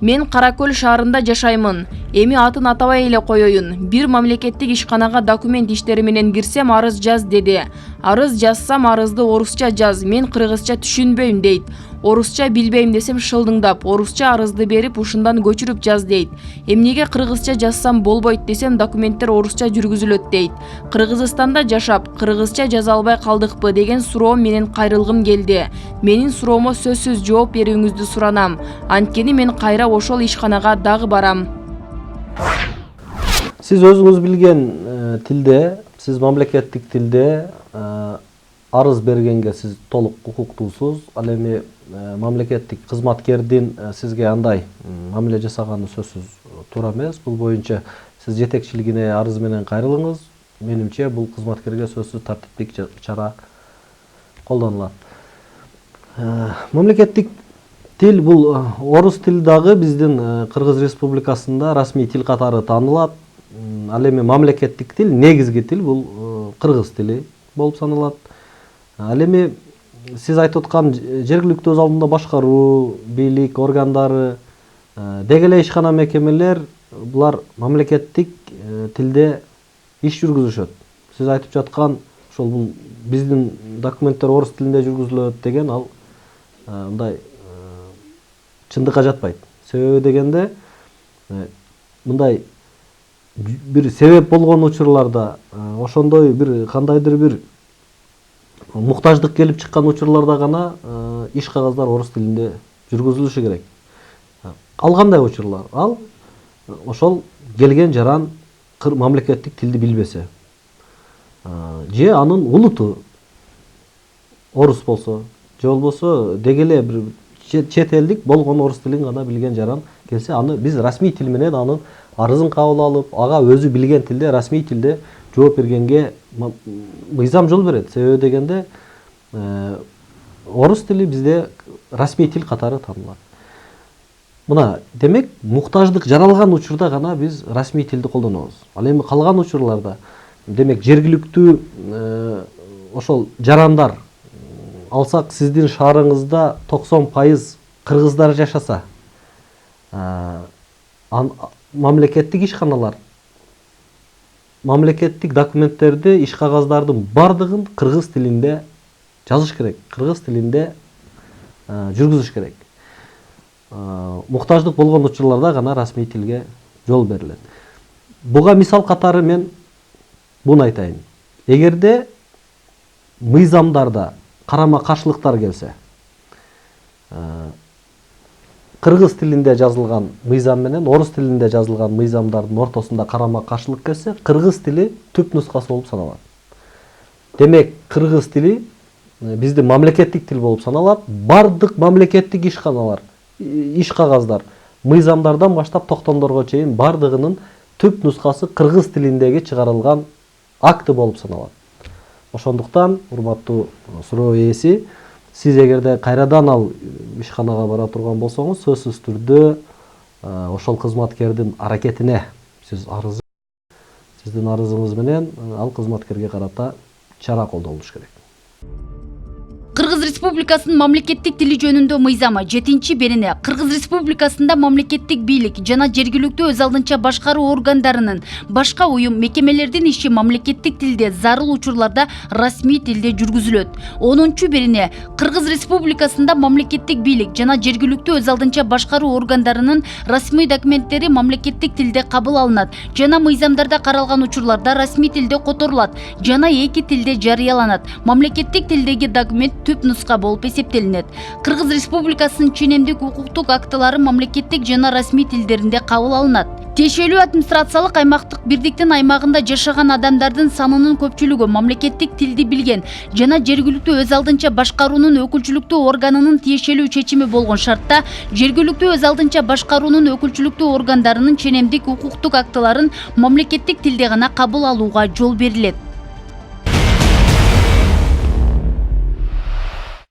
Мен Каракөл шаарында жашаймын. Эми атын атабай эле коеюн. Бир мамлекеттик ишканага документ иштери менен кирсем арыз жаз деди. Арыз жазсам арызды орусча жаз, мен кыргызча түшүнбөйм дейт. Орусча билбейм десем шылдыңдап, орусча арызды берип ушундан көчүрүп жаз дейт. Эмнеге кыргызча жазсам болбойт десем документтер орусча жүргүзүлөт дейт. Кыргызстанда жашап, кыргызча жаза албай калдыкпы деген суроом менен кайрылгым келди. Менин суроомо сөзсүз жооп берүүңүздү суранам. Анткени мен кайра ошол ишканага дагы барам. Сиз өзүңүз билген тилде, сиз мамлекеттик тилде арыз бергенге сиз толук укуктуусуз. Ал эми мамлекеттик кызматкердин сизге андай мамиле жасаганы сөзсүз туура эмес. Бул боюнча сиз жетекчилигине арыз менен кайрылыңыз. Менимче бул кызматкерге сөзсүз тартиптик чара колдонулат. Мамлекеттик тил бул орус тили дагы биздин Кыргыз Республикасында расмий тил катары таанылат. Ал эми мамлекеттик тил, негизги тил бул кыргыз тили болуп саналат. Ал эми сиз айтып аткан жергиликтүү өз алдында башкаруу, бийлик органдары, деги эле ишкана мекемелер булар мамлекеттик тилде иш жүргүзүшөт. Сиз айтып жаткан ошол бул биздин документтер орус тилинде жүргүзүлөт деген ал мындай чындыкка жатпайт. Себеби дегенде мындай бир себеп болгон учурларда, ошондой бир кандайдыр бир муктаждык келип чыккан учурларда гана иш кагаздар орус тилинде жүргүзүлүшү керек. Ал кандай учурлар? Ал ошол келген жаран мамлекеттик тилди билбесе, же анын улуту орус болсо, же болбосо деги эле бир чет элдик болгон орус тилин гана билген жаран келсе, аны биз расмий тил менен анын арызын кабыл алып, ага өзү билген тилде, расмий тилде жооп бергенге мыйзам жол берет. Себеби дегенде орус тили бизде расмий тил катары таанылат. Мына, демек, муктаждык жаралган учурда гана биз расмий тилди колдонобуз. Ал эми калган учурларда, демек, жергиликтүү ошол жарандар, алсак сиздин шаарыңызда 90% кыргыздар жашаса, мамлекеттик ишканалар мамлекеттик документтерди, иш кагаздардын бардыгын кыргыз тилинде жазыш керек, кыргыз тилинде жүргүзүш керек. Муктаждык болгон учурларда гана расмий тилге жол берилет. Буга мисал катары мен буну айтайын. Эгерде мыйзамдарда карама каршылыктар келсе, кыргыз тилинде жазылган мыйзам менен орус тилинде жазылган мыйзамдардын ортосунда карама каршылык келсе, кыргыз тили түп нускасы болуп саналат. Демек, кыргыз тили биздин мамлекеттик тил болуп саналат. Бардык мамлекеттик ишканалар, иш кагаздар, мыйзамдардан баштап токтомдорго чейин бардыгынын түп нускасы кыргыз тилиндеги чыгарылган акты болуп саналат. Ошондуктан, урматтуу суроо ээси, сиз эгерде кайрадан ал ишканага бара турган болсоңуз, сөзсүз түрдө ошол кызматкердин аракетине сиз сиздин арызыңыз менен ал кызматкерге карата чара колдонулуш керек. Кыргыз Республикасынын мамлекеттик тили жөнүндө мыйзамы 7-берене Кыргыз Республикасында мамлекеттик бийлик жана жергиликтүү өз алдынча башкаруу органдарынын башка уюм мекемелердин иши мамлекеттик тилде зарыл учурларда расмий тилде жүргүзүлөт. 10-берене Кыргыз Республикасында мамлекеттик бийлик жана жергиликтүү өз алдынча башкаруу органдарынын расмий документтери мамлекеттик тилде кабыл алынат жана мыйзамдарда каралган учурларда расмий тилде которулат жана эки тилде жарыяланат. Мамлекеттик тилдеги документ түп нуска болуп эсептелинет. Кыргыз Республикасынын ченемдик укуктук актылары мамлекеттик жана расмий тилдеринде кабыл алынат. Тиешелүү администрациялык аймактык бирдиктин аймагында жашаган адамдардын санынын көпчүлүгү мамлекеттик тилди билген жана жергиликтүү өз алдынча башкаруунун өкүлчүлүктүү органынын тиешелүү чечими болгон шартта жергиликтүү өз алдынча башкаруунун өкүлчүлүктүү органдарынын ченемдик укуктук актыларын мамлекеттик тилде гана кабыл алууга жол берилет.